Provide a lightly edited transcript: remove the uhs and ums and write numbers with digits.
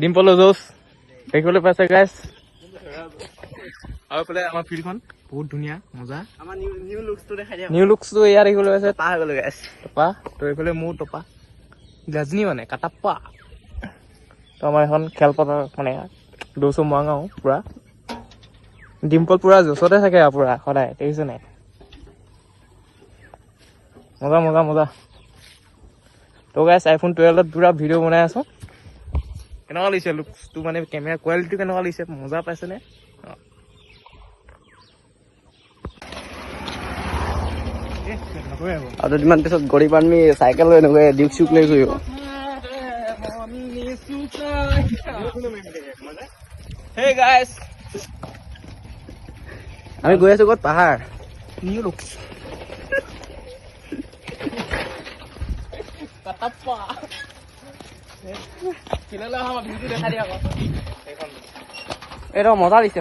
ডিম্পল জোচ দেখিবলৈ পাইছে গাইছ আৰু এইফালে আমাৰ ফিল্ডখন বহুত ধুনীয়া মজা আমাৰ নিউ লুকছটো দেখাই দিয়া নিউ লুকছটো ইয়াত দেখিবলৈ পাইছে পাহ হৈ গ'ল গাইছ টপা তো এইফালে মোৰ টপা গাজনি মানে কাটাপ্পা তো আমাৰ এখন খেলপথাৰ মানে দৌচো মৰাঙাও পুৰা ডিম্পল পুৰা জোচতে থাকে আৰু পুৰা সদায় দেখিছে নাই মজা মজা মজা তো গাইছ আইফোন 12ত পুৰা ভিডিঅ' বনাই আছো কেনেকুৱা লাগিছে লুকছটো মানে কেমেৰা কোৱালিটিটো কেনেকুৱা লাগিছে মজা পাইছেনে আৰু দুদিনমান পিছত গৰিব আমি চাইকেল লৈ এনেকৈ ডিউক চিউক লৈ ঘূৰিব Hey guys, আমি গৈ আছো ক'ত পাহাৰ new looks. Katappa. Kilala hama video dekha dia ako. এইটো মজা দিছে